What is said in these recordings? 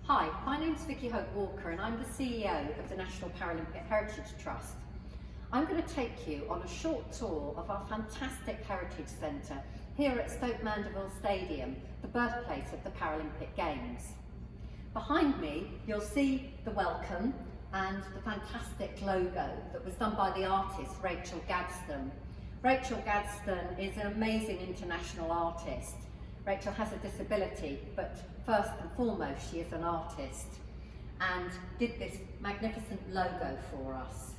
Hi, my name's Vicky Hope Walker and I'm the CEO of the National Paralympic Heritage Trust. I'm going to take you on a short tour of our fantastic Heritage Centre here at Stoke Mandeville Stadium, the birthplace of the Paralympic Games. Behind me you'll see the welcome and the fantastic logo that was done by the artist Rachel Gadsden. Rachel Gadsden is an amazing international artist. Rachel has a disability, but first and foremost she is an artist and did this magnificent logo for us.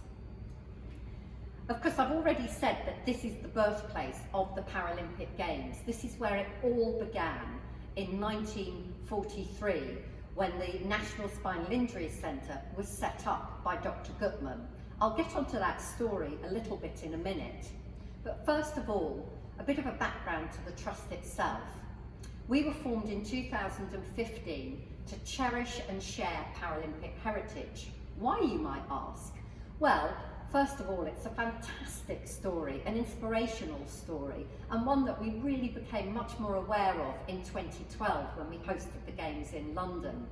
Of course, I've already said that this is the birthplace of the Paralympic Games. This is where it all began in 1943 when the National Spinal Injury Centre was set up by Dr. Goodman. I'll get onto that story a little bit in a minute. But first of all, a bit of a background to the Trust itself. We were formed in 2015 to cherish and share Paralympic heritage. Why, you might ask? Well, first of all, it's a fantastic story, an inspirational story, and one that we really became much more aware of in 2012 when we hosted the Games in London.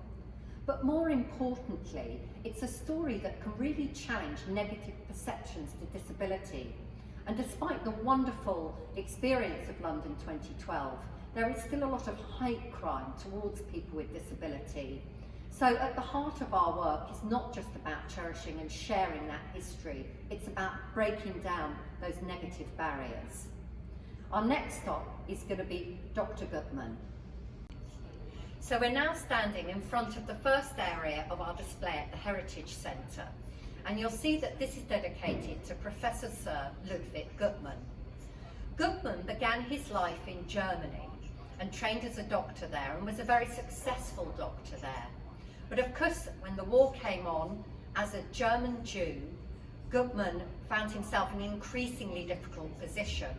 But more importantly, it's a story that can really challenge negative perceptions to disability. And despite the wonderful experience of London 2012, there is still a lot of hate crime towards people with disability. So at the heart of our work is not just about cherishing and sharing that history, it's about breaking down those negative barriers. Our next stop is going to be Dr. Goodman. So we're now standing in front of the first area of our display at the Heritage Centre, and you'll see that this is dedicated to Professor Sir Luke Goodman. Goodman began his life in Germany and trained as a doctor there and was a very successful doctor there. But of course, when the war came on, as a German Jew, Goodman found himself in an increasingly difficult position.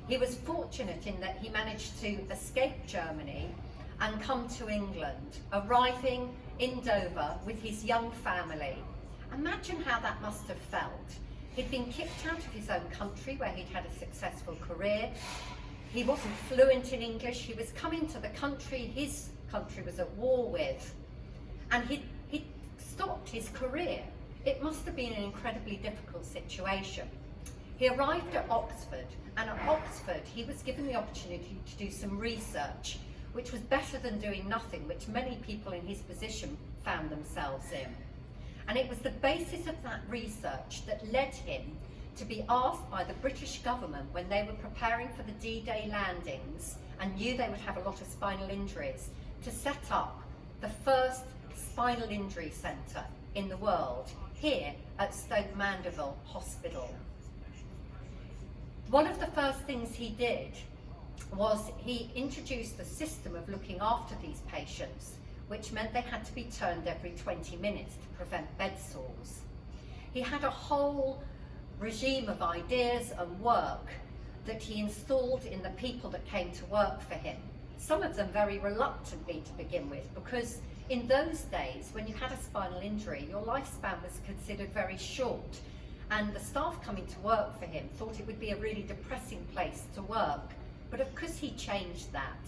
He was fortunate in that he managed to escape Germany and come to England, arriving in Dover with his young family. Imagine how that must have felt. He'd been kicked out of his own country where he'd had a successful career. He wasn't fluent in English. He was coming to the country his country was at war with, and he'd stopped his career. It must have been an incredibly difficult situation. He arrived at Oxford, and at Oxford he was given the opportunity to do some research, which was better than doing nothing, which many people in his position found themselves in. And it was the basis of that research that led him to be asked by the British government when they were preparing for the D-Day landings and knew they would have a lot of spinal injuries, to set up the first spinal injury centre in the world here at Stoke Mandeville Hospital. One of the first things he did was he introduced a system of looking after these patients, which meant they had to be turned every 20 minutes to prevent bed sores. He had a whole regime of ideas and work that he installed in the people that came to work for him. Some of them very reluctantly to begin with, because in those days when you had a spinal injury, your lifespan was considered very short, and the staff coming to work for him thought it would be a really depressing place to work. But of course he changed that,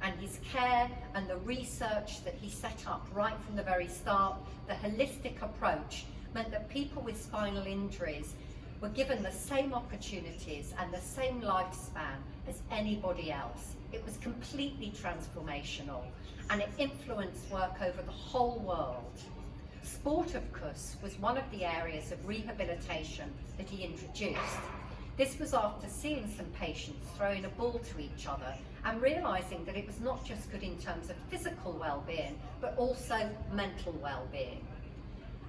and his care and the research that he set up right from the very start, the holistic approach, meant that people with spinal injuries were given the same opportunities and the same lifespan as anybody else. It was completely transformational, and it influenced work over the whole world. Sport, of course, was one of the areas of rehabilitation that he introduced. This was after seeing some patients throwing a ball to each other and realising that it was not just good in terms of physical well-being, but also mental well-being.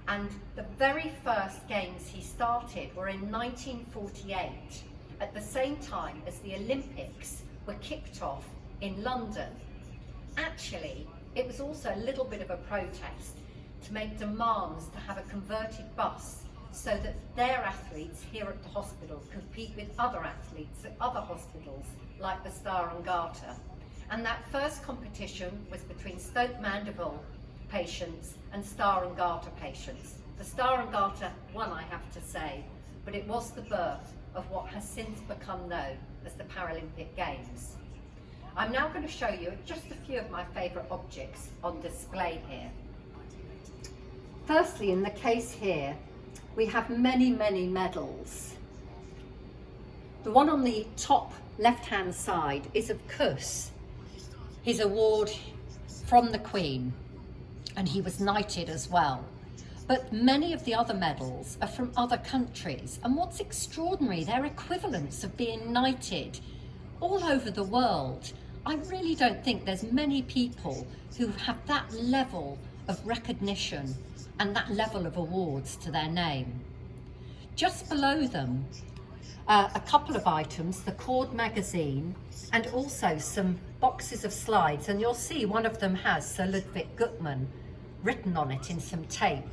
And the very first games he started were in 1948, at the same time as the Olympics were kicked off in London. Actually, it was also a little bit of a protest to make demands to have a converted bus so that their athletes here at the hospital compete with other athletes at other hospitals like the Star and Garter. And that first competition was between Stoke Mandeville patients and Star and Garter patients. The Star and Garter won, I have to say, but it was the birth of what has since become known as the Paralympic Games. I'm now going to show you just a few of my favourite objects on display here. Firstly, in the case here, we have many medals. The one on the top left-hand side is, of course, his award from the Queen, and he was knighted as well. But many of the other medals are from other countries, and what's extraordinary, they're equivalents of being knighted all over the world. I really don't think there's many people who have that level of recognition and that level of awards to their name. Just below them, a couple of items, the Cord magazine, and also some boxes of slides, and you'll see one of them has Sir Luke Goodman written on it in some tape.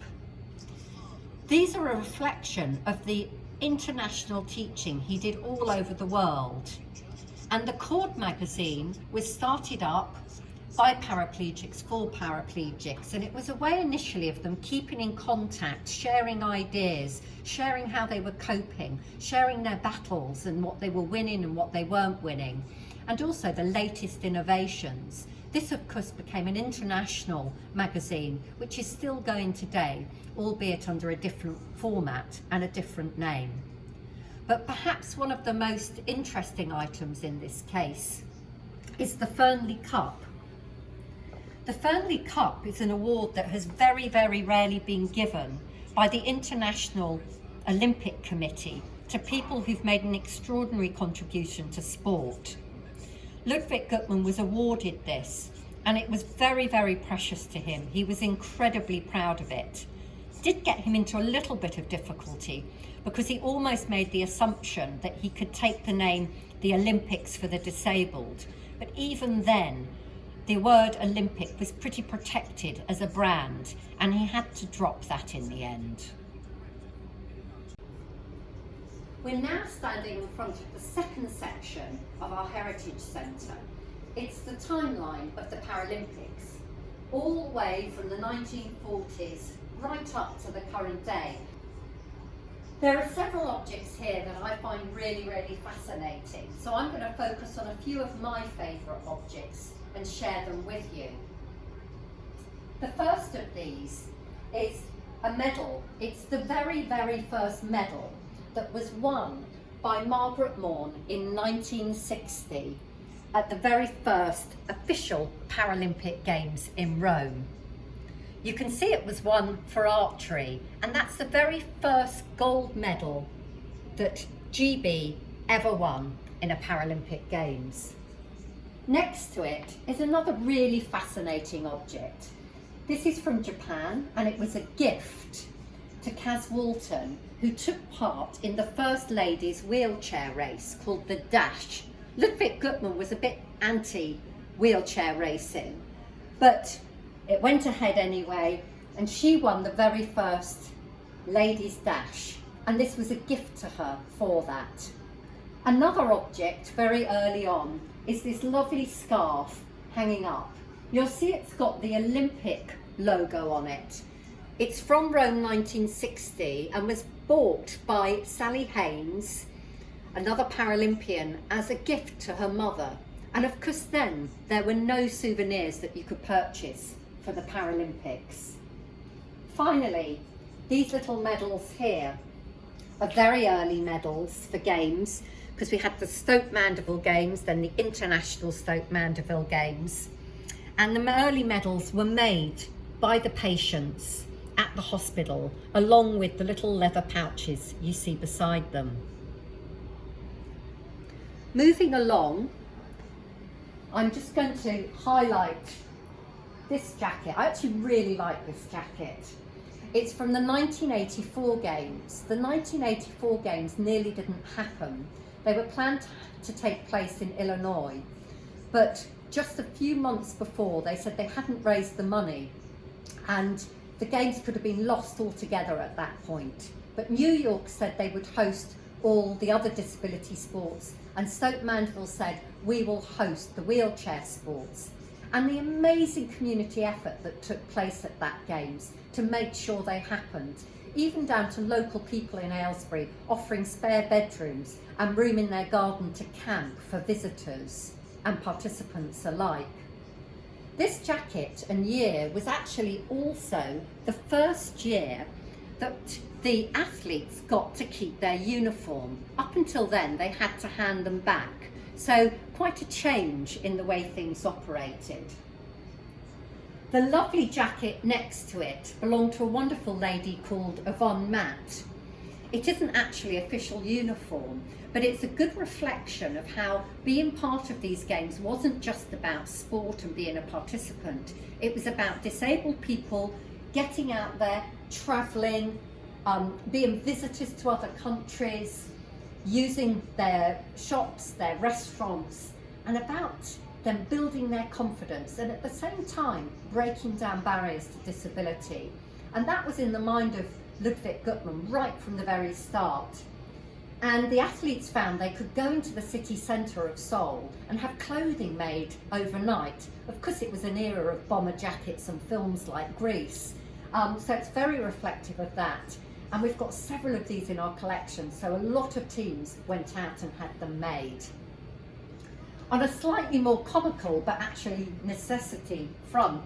These are a reflection of the international teaching he did all over the world. And the Cord magazine was started up by paraplegics for paraplegics, and it was a way initially of them keeping in contact, sharing ideas, sharing how they were coping, sharing their battles and what they were winning and what they weren't winning, and also the latest innovations. This of course became an international magazine, which is still going today, albeit under a different format and a different name. But perhaps one of the most interesting items in this case is the Fernley Cup. The Fernley Cup is an award that has very rarely been given by the International Olympic Committee to people who've made an extraordinary contribution to sport. Luke Goodman was awarded this, and it was very precious to him. He was incredibly proud of it. Did get him into a little bit of difficulty because he almost made the assumption that he could take the name the Olympics for the disabled. But even then, the word Olympic was pretty protected as a brand, and he had to drop that in the end. We're now standing in front of the second section of our Heritage Centre. It's the timeline of the Paralympics, all the way from the 1940s right up to the current day. There are several objects here that I find really fascinating, so I'm going to focus on a few of my favourite objects and share them with you. The first of these is a medal. It's the very first medal that was won by Margaret Maughan in 1960 at the very first official Paralympic Games in Rome. You can see it was won for archery, and that's the very first gold medal that GB ever won in a Paralympic Games. Next to it is another really fascinating object. This is from Japan, and it was a gift to Kaz Walton, who took part in the first ladies wheelchair race called the Dash. Luke Goodman was a bit anti-wheelchair racing, but it went ahead anyway, and she won the very first ladies Dash, and this was a gift to her for that. Another object very early on is this lovely scarf hanging up. You'll see it's got the Olympic logo on it. It's from Rome 1960 and was bought by Sally Haynes, another Paralympian, as a gift to her mother. And of course then there were no souvenirs that you could purchase for the Paralympics. Finally, these little medals here are very early medals for games, because we had the Stoke Mandeville Games, then the International Stoke Mandeville Games. And the early medals were made by the patients at the hospital, along with the little leather pouches you see beside them. Moving along, I'm just going to highlight this jacket. I actually really like this jacket. It's from the 1984 Games. The 1984 Games nearly didn't happen. They were planned to take place in Illinois, but just a few months before they said they hadn't raised the money, and the Games could have been lost altogether at that point. But New York said they would host all the other disability sports, and Stoke Mandeville said, we will host the wheelchair sports. And the amazing community effort that took place at that Games to make sure they happened, even down to local people in Aylesbury offering spare bedrooms and room in their garden to camp for visitors. and participants alike. This jacket and year was actually also the first year that the athletes got to keep their uniform. Up until then, they had to hand them back. So quite a change in the way things operated. The lovely jacket next to it belonged to a wonderful lady called Yvonne Matt. It isn't actually official uniform, but it's a good reflection of how being part of these games wasn't just about sport and being a participant. It was about disabled people getting out there, travelling, being visitors to other countries, using their shops, their restaurants, and about them building their confidence and at the same time breaking down barriers to disability. And that was in the mind of Luke Goodman right from the very start. And the athletes found they could go into the city centre of Seoul and have clothing made overnight. Of course, it was an era of bomber jackets and films like Grease. So it's very reflective of that. And we've got several of these in our collection, so a lot of teams went out and had them made. On a slightly more comical, but actually necessity front,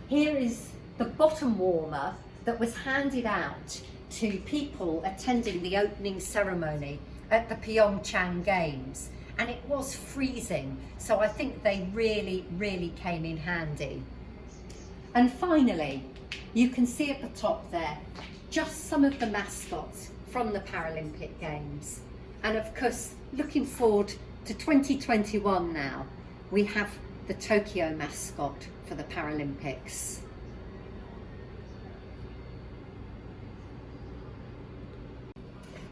here is the bottom warmer that was handed out to people attending the opening ceremony at the Pyeongchang Games. And it was freezing, so I think they really, really came in handy. And finally, you can see at the top there, just some of the mascots from the Paralympic Games. And of course, looking forward to 2021 now, we have the Tokyo mascot for the Paralympics.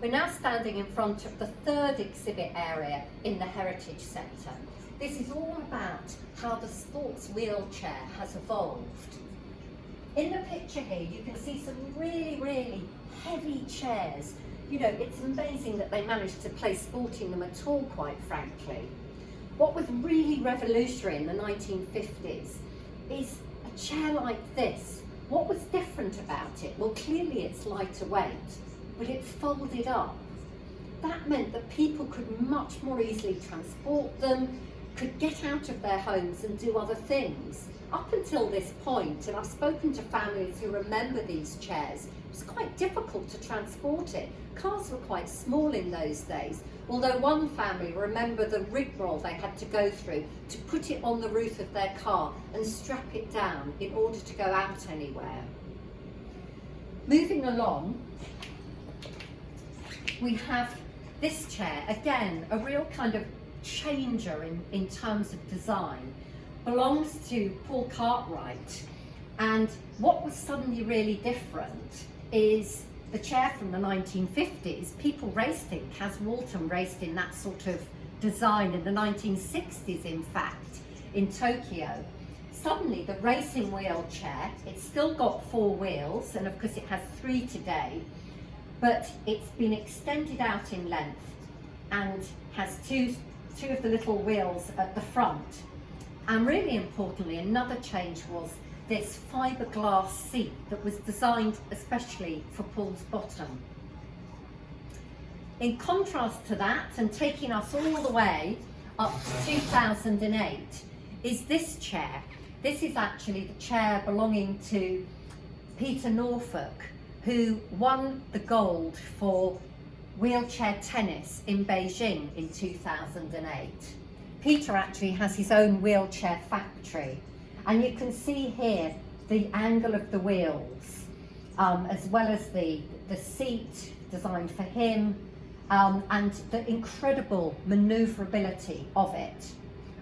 We're now standing in front of the third exhibit area in the Heritage Centre. This is all about how the sports wheelchair has evolved. In the picture here, you can see some really, really heavy chairs. You know, it's amazing that they managed to play sport in them at all, quite frankly. What was really revolutionary in the 1950s is a chair like this. What was different about it? Well, clearly it's lighter weight, but it folded up. That meant that people could much more easily transport them, could get out of their homes and do other things. Up until this point, and I've spoken to families who remember these chairs, it was quite difficult to transport it. Cars were quite small in those days, although one family remember the rigmarole they had to go through to put it on the roof of their car and strap it down in order to go out anywhere. Moving along, we have this chair, again, a real kind of changer in terms of design. Belongs to Paul Cartwright, and what was suddenly really different is the chair from the 1950s. People raced in, Kaz Walton raced in that sort of design in the 1960s, in fact, in Tokyo. Suddenly the racing wheelchair, it's still got 4 wheels, and of course it has 3 today, but it's been extended out in length and has two of the little wheels at the front. And really importantly, another change was this fiberglass seat that was designed especially for Paul's bottom. In contrast to that, and taking us all the way up to 2008, is this chair. This is actually the chair belonging to Peter Norfolk, who won the gold for wheelchair tennis in Beijing in 2008. Peter actually has his own wheelchair factory, and you can see here the angle of the wheels, as well as the seat designed for him, and the incredible manoeuvrability of it.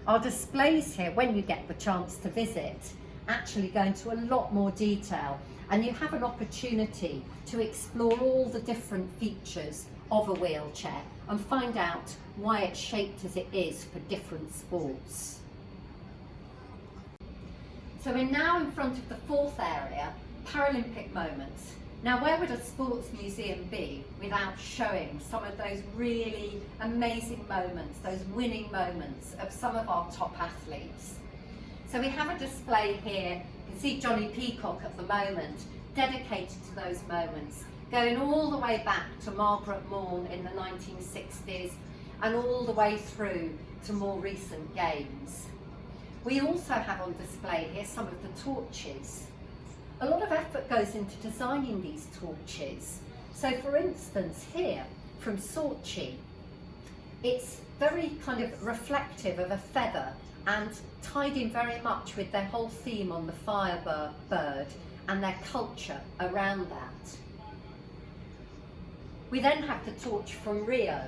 Our displays here, when you get the chance to visit, actually go into a lot more detail, and you have an opportunity to explore all the different features of a wheelchair and find out why it's shaped as it is for different sports. So we're now in front of the fourth area, Paralympic Moments. Now, where would a sports museum be without showing some of those really amazing moments, those winning moments of some of our top athletes? So we have a display here. You can see Johnny Peacock at the moment, dedicated to those moments, going all the way back to Margaret Maughan in the 1960s and all the way through to more recent games. We also have on display here some of the torches. A lot of effort goes into designing these torches. So for instance here from Sochi, it's very kind of reflective of a feather and tied in very much with their whole theme on the firebird and their culture around that. We then have the torch from Rio,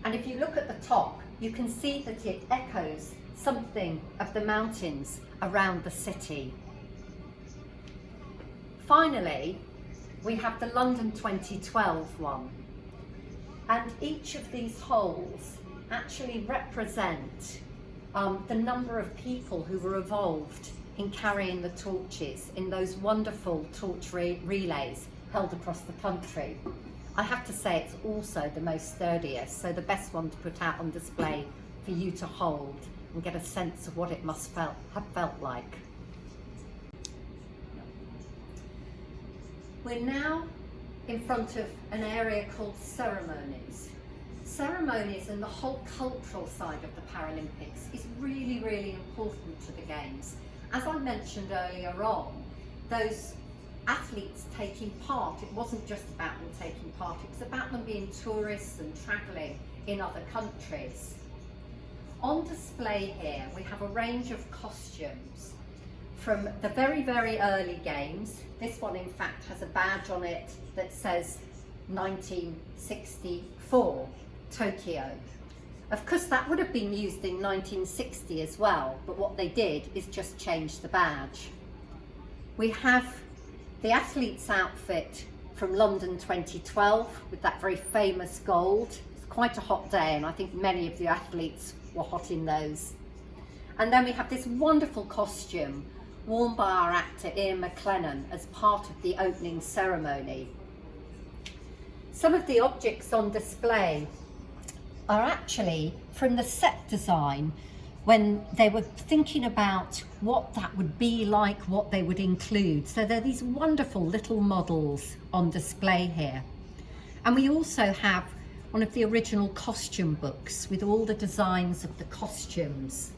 and if you look at the top, you can see that it echoes something of the mountains around the city. Finally, we have the London 2012 one, and each of these holes actually represent the number of people who were involved in carrying the torches in those wonderful torch relays held across the country. I have to say it's also the most sturdiest, so the best one to put out on display for you to hold and get a sense of what it must have felt like. We're now in front of an area called Ceremonies. Ceremonies and the whole cultural side of the Paralympics is really, really important to the Games. As I mentioned earlier on, those athletes taking part, it wasn't just about them taking part, it was about them being tourists and travelling in other countries. On display here, we have a range of costumes from the very, very early games. This one, in fact, has a badge on it that says 1964, Tokyo. Of course, that would have been used in 1960 as well, but what they did is just change the badge. We have the athlete's outfit from London 2012 with that very famous gold. It's quite a hot day, and I think many of the athletes were hot in those. And then we have this wonderful costume worn by our actor Ian McLennan as part of the opening ceremony. Some of the objects on display are actually from the set design when they were thinking about what that would be like, what they would include. So there are these wonderful little models on display here. And we also have one of the original costume books with all the designs of the costumes.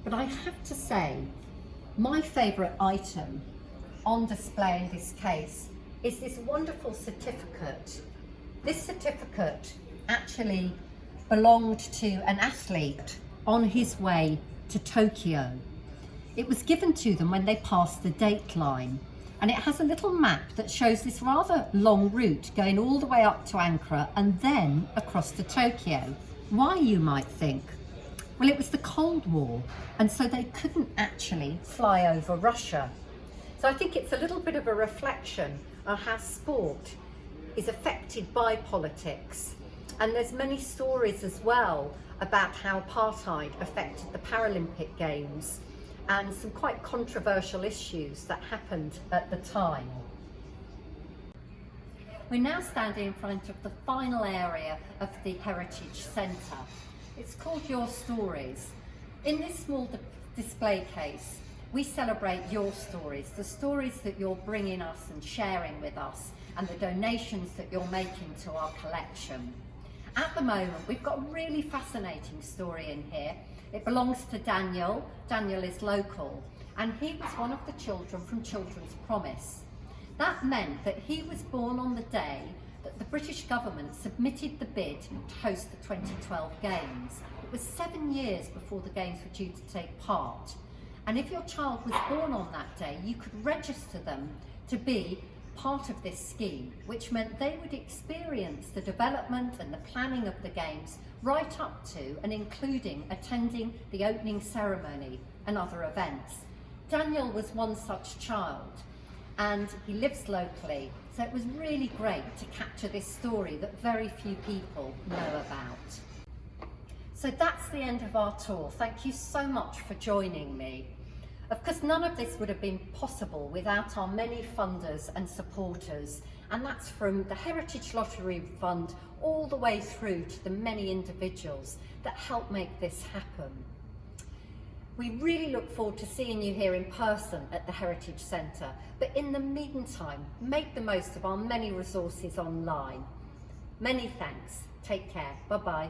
But I have to say, my favourite item on display in this case is this wonderful certificate. This certificate actually belonged to an athlete on his way to Tokyo. It was given to them when they passed the date line, and it has a little map that shows this rather long route going all the way up to Ankara and then across to Tokyo. Why, you might think? Well, it was the Cold War, and so they couldn't actually fly over Russia. So I think it's a little bit of a reflection on how sport is affected by politics. And there's many stories as well about how apartheid affected the Paralympic Games and some quite controversial issues that happened at the time. We're now standing in front of the final area of the Heritage Centre. It's called Your Stories. In this small display case, we celebrate your stories, the stories that you're bringing us and sharing with us, and the donations that you're making to our collection. At the moment, we've got a really fascinating story in here. It belongs to Daniel. Daniel is local, and he was one of the children from Children's Promise. That meant that he was born on the day that the British government submitted the bid to host the 2012 Games. It was 7 years before the Games were due to take part. And if your child was born on that day, you could register them to be part of this scheme, which meant they would experience the development and the planning of the Games right up to and including attending the opening ceremony and other events. Daniel was one such child, and he lives locally, so it was really great to capture this story that very few people know about. So that's the end of our tour. Thank you so much for joining me. Of course, none of this would have been possible without our many funders and supporters, and that's from the Heritage Lottery Fund all the way through to the many individuals that help make this happen. We really look forward to seeing you here in person at the Heritage Centre, but in the meantime, make the most of our many resources online. Many thanks. Take care. Bye-bye.